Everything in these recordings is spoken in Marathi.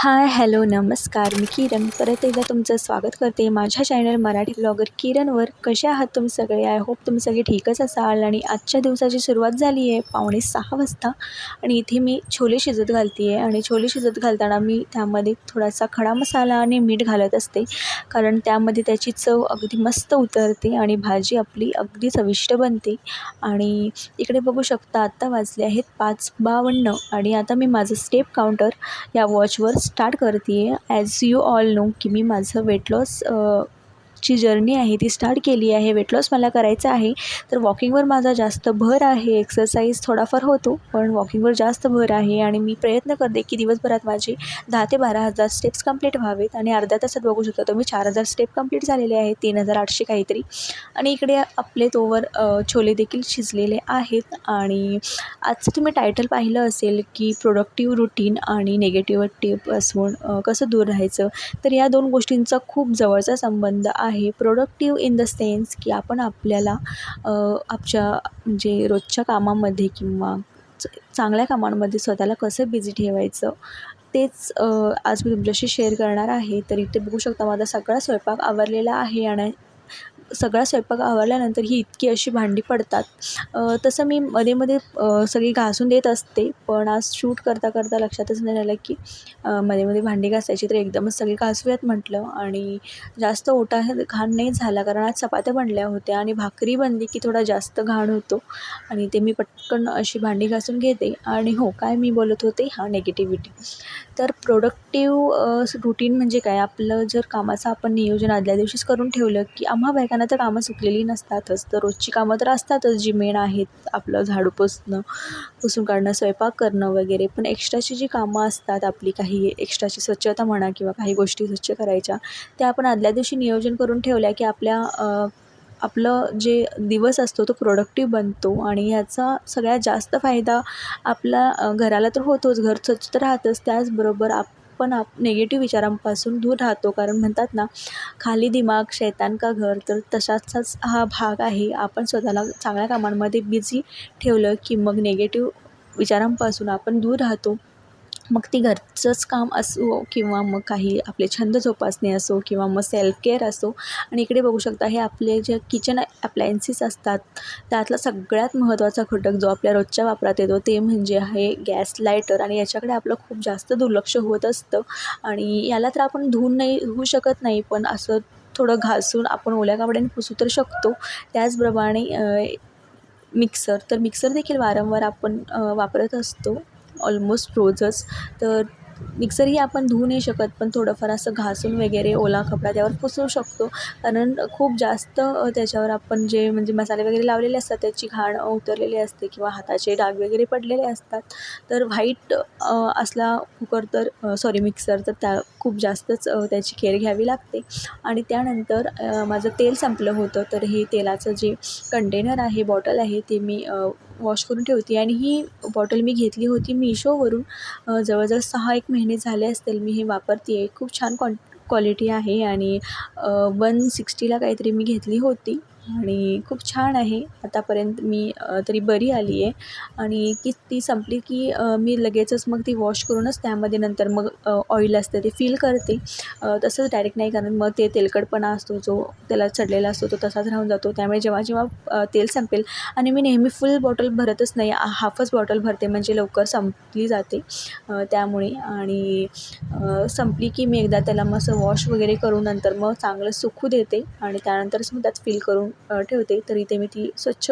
हाय, हॅलो, नमस्कार. मी किरण परत एकदा तुमचं स्वागत करते माझ्या चॅनल मराठी ब्लॉगर किरणवर. कसे आहात तुम्ही सगळे? आय होप तुम्ही सगळे ठीकच असाल. आणि आजच्या दिवसाची सुरुवात झाली आहे 5:45 वाजता आणि इथे मी छोले शिजत घालते आहे. आणि छोले शिजत घालताना मी त्यामध्ये थोडासा खडा मसाला आणि मीठ घालत असते, कारण त्यामध्ये त्याची चव अगदी मस्त उतरते आणि भाजी आपली अगदी चविष्ट बनते. आणि इकडे बघू शकता आत्ता वाजले आहेत 5:52 आणि आता मी माझं स्टेप काउंटर या वॉचवर स्टार्ट करते आहे. ॲज यू ऑल नो की मी माझं वेट लॉस ची जर्नी आहे ती स्टार्ट केली आहे. वेट लॉस मला करायचं आहे, तर वॉकिंगवर माझा जास्त भर आहे. एक्सरसाइज थोडाफार होतो, पण वॉकिंगवर जास्त भर आहे. आणि मी प्रयत्न करते की दिवसभरात माझे 10,000 ते 12,000 स्टेप्स कंप्लीट व्हावेत. आणि अर्ध्या तासात बघू शकता तुम्ही 4,000 स्टेप कंप्लीट झालेले आहेत, 3,800 काहीतरी. आणि इकडे आपले तोवर छोले देखील शिजलेले आहेत. आणि आजचं तुम्ही टायटल पाहिलं असेल की प्रोडक्टिव्ह रूटीन आणि निगेटिव्हिटीपासून कसं दूर राहायचं. तर या दोन गोष्टींचा खूप जवळचा संबंध आहे. प्रोडक्टिव्ह इन द सेन्स की आपण आपल्याला आपल्या म्हणजे रोजच्या कामामध्ये किंवा चांगल्या कामांमध्ये स्वतःला कसं बिझी ठेवायचं, तेच आज मी तुमच्याशी शेअर करणार आहे. तर इथे बघू शकता माझा सगळा स्वयंपाक आवरलेला आहे. आणि सगळा स्वयंपाक आवरल्यानंतर ही इतकी अशी भांडी पडतात. तसं मी मध्ये सगळी घासून देत असते, पण आज शूट करता करता लक्षातच नाही राहिलं की मध्ये भांडी घासायची, तर एकदमच सगळी घासूयात म्हटलं. आणि जास्त घाण नाही झाला, कारण आज चपात्या बनल्या होत्या आणि भाकरी बनली की थोडा जास्त घाण होतो. आणि ते मी पटकन अशी भांडी घासून घेते. आणि हो, काय मी बोलत होते, निगेटिव्हिटी. तर प्रोडक्टिव्ह रूटीन म्हणजे काय, आपलं जर कामाचं आपण नियोजन आदल्या दिवशीच करून ठेवलं की आम्हा बायकांना तर कामं चुकलेली नसतातच. तर रोजची कामं तर असतातच जी मेन आहेत, आपलं झाडू पुसून काढणं, स्वयंपाक करणं वगैरे. पण एक्स्ट्राची जी कामं असतात आपली, काही एक्स्ट्राची स्वच्छता म्हणा किंवा काही गोष्टी स्वच्छ करायच्या, त्या आपण आदल्या दिवशी नियोजन करून ठेवल्या की आपलं जे दिवस असतो तो प्रोडक्टिव्ह बनतो. आणि ह्याचा सगळ्यात जास्त फायदा आपला घराला तर होतोच, घर स्वच्छ तर राहतंच, त्याचबरोबर आपण निगेटिव्ह विचारांपासून दूर राहतो. कारण म्हणतात ना, खाली दिमाग शैतान का घर, तर तशाचाच हा भाग आहे. आपण स्वतःला चांगल्या कामांमध्ये बिझी ठेवलं की मग निगेटिव्ह विचारांपासून आपण दूर राहतो. मग ती घरचंच काम असो किंवा मग काही आपले छंद जोपासणे असो किंवा मग सेल्फ केअर असो. आणि इकडे बघू शकता, हे आपले जे किचन अप्लायन्सेस असतात, त्यातला सगळ्यात महत्त्वाचा घटक जो आपल्या रोजच्या वापरात येतो ते म्हणजे आहे गॅस लायटर. आणि याच्याकडे आपलं खूप जास्त दुर्लक्ष होत असतं. आणि याला तर आपण धुवू शकत नाही, पण असं थोडं घासून आपण ओल्या कपड्याने पुसू तर शकतो. त्याचप्रमाणे मिक्सर देखील वारंवार आपण वापरत असतो, ऑलमोस्ट रोजच. तर मिक्सरही आपण धुवू नाही शकत, पण थोडंफार असं घासून वगैरे ओला कपडा त्यावर पुसू शकतो. कारण खूप जास्त त्याच्यावर आपण जे म्हणजे मसाले वगैरे लावलेले असतात त्याची घाण उतरलेली असते किंवा हाताचे डाग वगैरे पडलेले असतात. तर व्हाईट असला कुकर तर मिक्सर, तर त्या खूप जास्तच त्याची केअर घ्यावी लागते. आणि त्यानंतर माझं तेल संपलं होतं, तर हे तेलाचं जे कंटेनर आहे, बॉटल आहे, ते मी वॉश करून ठेवते. आणि ही बॉटल मी घेतली होती मिशोवरून. जवळजवळ 6-1 महिने झाले असतील मी हे वापरते आहे. खूप छान क्वालिटी आहे. आणि 160ला काहीतरी मी घेतली होती आणि खूप छान आहे. आतापर्यंत मी तरी बरी आली आहे. आणि ती संपली की मी लगेचच मग ती वॉश करूनच त्यामध्ये नंतर मग ऑइल असतं ते फिल करते. तसंच डायरेक्ट नाही, कारण मग ते तेलकटपणा असतो जो त्याला चढलेला असतो तो तसाच राहून जातो. त्यामुळे जेव्हा तेल संपेल, आणि मी नेहमी फुल बॉटल भरतच नाही, हाफच बॉटल भरते म्हणजे लवकर संपली जाते त्यामुळे. आणि संपली की मी एकदा त्याला मग असं वॉश वगैरे करून नंतर मग चांगलं सुकू देते आणि त्यानंतरच मग त्यात फिल करून ठेवते. तर इथे मी ती स्वच्छ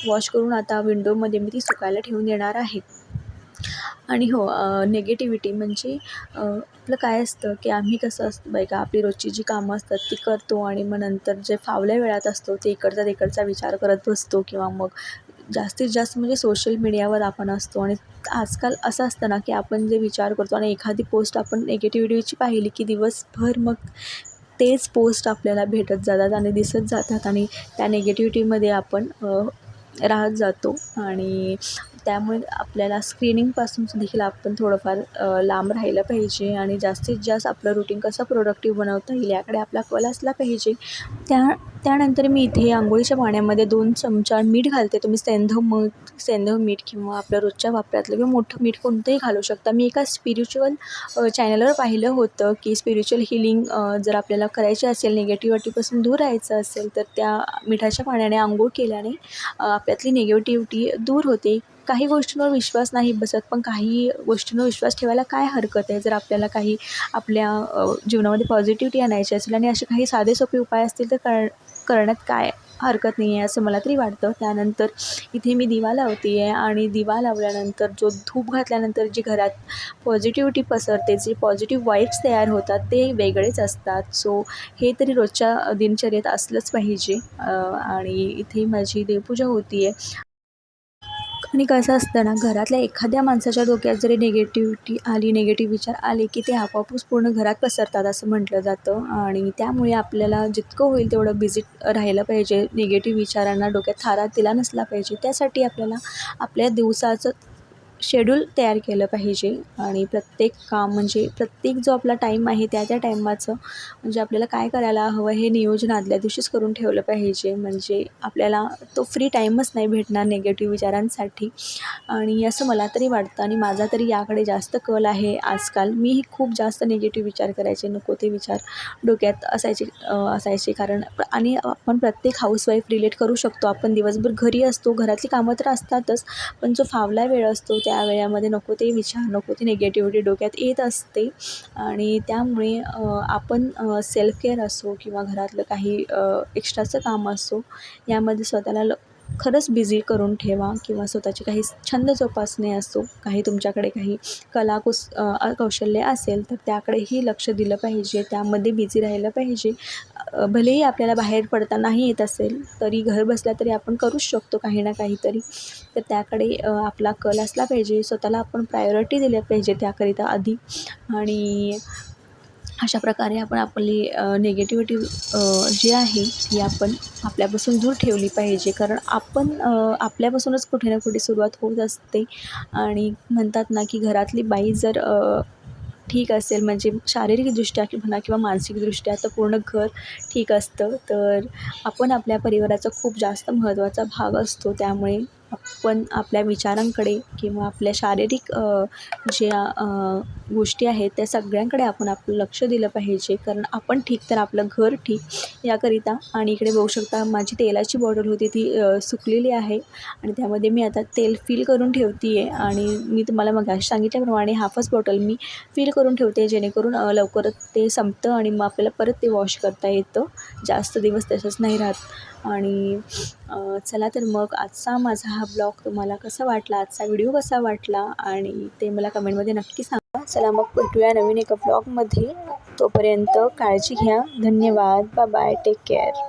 वॉश करून आता विंडोमध्ये मी ती सुकायला ठेवून देणार आहे. आणि हो, निगेटिव्हिटी म्हणजे आपलं काय असतं की आम्ही कसं असतं बायका, आपली रोजची जी कामं असतात ती करतो आणि मग नंतर जे फावल्या वेळात असतो ते इकडचा तिकडचा विचार करत बसतो किंवा मग जास्तीत जास्त म्हणजे सोशल मीडियावर आपण असतो. आणि आजकाल असं असतं ना की आपण जे विचार करतो आणि एखादी पोस्ट आपण निगेटिव्हिटीची पाहिली की दिवसभर मग तेच पोस्ट आपल्याला भेटत जातात आणि दिसत जातात आणि त्या निगेटिव्हिटीमध्ये आपण राहत जातो. आणि त्यामुळे आपल्याला स्क्रीनिंगपासून देखील आपण थोडंफार लांब राहिलं पाहिजे आणि जास्तीत जास्त आपलं रुटीन कसं प्रोडक्टिव्ह बनवता येईल याकडे आपला कल असला पाहिजे. त्यानंतर मी इथे अंघोळीच्या पाण्यामध्ये 2 चमचा मीठ घालते. तुम्ही सेंधव मीठ किंवा आपल्या रोजच्या वापरातलं किंवा मोठं मीठ कोणतंही घालू शकता. मी एका स्पिरिच्युअल चॅनलवर पाहिलं होतं की स्पिरिच्युअल हीलिंग जर आपल्याला करायची असेल, निगेटिव्हिटीपासून दूर राहायचं असेल, तर त्या मिठाच्या पाण्याने अंघोळ केल्याने आपल्यातली निगेटिव्हिटी दूर होते. काही गोष्टींवर विश्वास नाही बसत, पण काही गोष्टींवर विश्वास ठेवायला काय हरकत आहे. जर आपल्याला काही आपल्या जीवनामध्ये पॉझिटिव्हिटी आणायची असेल आणि असे काही साधे सोपे उपाय असतील तर करण्यात काय हरकत नाही आहे असं मला तरी वाटतं. त्यानंतर इथे मी दिवा लावते आहे आणि दिवा लावल्यानंतर जो धूप घातल्यानंतर जी घरात पॉझिटिव्हिटी पसरते, जे पॉझिटिव्ह वाईब्स तयार होतात ते वेगळेच असतात. सो हे तरी रोजच्या दिनचर्येत असलंच पाहिजे. आणि इथे माझी देवपूजा होती आहे. आणि कसं असतं ना, घरातल्या एखाद्या माणसाच्या डोक्यात जरी निगेटिव्हिटी आली, निगेटिव्ह विचार आले, की ते आपोआपच पूर्ण घरात पसरतात असं म्हटलं जातं. आणि त्यामुळे आपल्याला जितकं होईल तेवढं बिझी राहिलं पाहिजे. निगेटिव्ह विचारांना डोक्यात थारा दिला नसला पाहिजे. त्यासाठी आपल्याला आपल्या दिवसाचं शेड्यूल तयार केलं पाहिजे आणि प्रत्येक काम म्हणजे प्रत्येक जो आपला टाईम आहे त्या टाईमाचं म्हणजे आपल्याला काय करायला हवं हे नियोजन आदल्या दिवशीच करून ठेवलं पाहिजे. म्हणजे आपल्याला तो फ्री टाईमच नाही भेटणार निगेटिव्ह विचारांसाठी. आणि असं मला तरी वाटतं आणि माझा तरी याकडे जास्त कल आहे आजकाल. मीही खूप जास्त निगेटिव्ह विचार करायचे, नको ते विचार डोक्यात असायचे कारण आणि आपण प्रत्येक हाऊसवाईफ रिलेट करू शकतो. आपण दिवसभर घरी असतो, घरातली कामं तर असतातच, पण जो फावला वेळ असतो त्या वेळामध्ये नको ते विचार, नको ती निगेटिव्हिटी डोक्यात येत असते. आणि त्यामुळे आपण सेल्फ केअर असो किंवा घरातलं काही एक्स्ट्राचं काम असो यामध्ये स्वतःला खरंच बिझी करून ठेवा किंवा स्वतःचे काही छंद जोपासणे असो, काही तुमच्याकडे काही कौशल्य असेल तर त्याकडेही लक्ष दिलं पाहिजे, त्यामध्ये बिझी राहिलं पाहिजे. भलेही आपल्याला बाहेर पडता नाही येत असेल तरी घर बसल्या तरी आपण करूच शकतो काही ना काहीतरी. तर त्याकडे आपला कल असला पाहिजे. स्वतःला आपण प्रायोरिटी दिल्या पाहिजे त्याकरिता आधी. आणि अशा प्रकारे आपण आपली निगेटिव्हिटी जी आहे ती आपण आपल्यापासून दूर ठेवली पाहिजे. कारण आपण आपल्यापासूनच कुठे ना कुठे सुरुवात होत असते. आणि म्हणतात ना की घरातली बाई जर ठीक असेल म्हणजे शारीरिकदृष्ट्या म्हणा किंवा मानसिकदृष्ट्या तर पूर्ण घर ठीक असतं. तर आपण आपल्या परिवाराचा खूप जास्त महत्त्वाचा भाग असतो. त्यामुळे आपण आपल्या विचारांकडे किंवा आपल्या शारीरिक ज्या गोष्टी आहेत त्या सगळ्यांकडे आपण आपलं लक्ष दिलं पाहिजे. कारण आपण ठीक तर आपलं घर ठीक याकरिता. आणि इकडे बघू शकता माझी तेलाची बॉटल होती ती सुकलेली आहे आणि त्यामध्ये मी आता तेल फिल करून ठेवते आहे. आणि मी तुम्हाला मगाशी सांगितल्याप्रमाणे हाफच बॉटल मी फिल करून ठेवते जेणेकरून लवकरच ते संपतं आणि मग आपल्याला परत ते वॉश करता येतं, जास्त दिवस तसंच नाही राहत. आणि चला तर मग आजचा माझा हा ब्लॉग तुम्हाला कसा वाटला, आजचा व्हिडिओ कसा वाटला आणि ते मला कमेंटमध्ये नक्की सांगा. चला मग भेटूया नवीन एका ब्लॉगमध्ये. तोपर्यंत काळजी घ्या. धन्यवाद. Bye bye. Take care.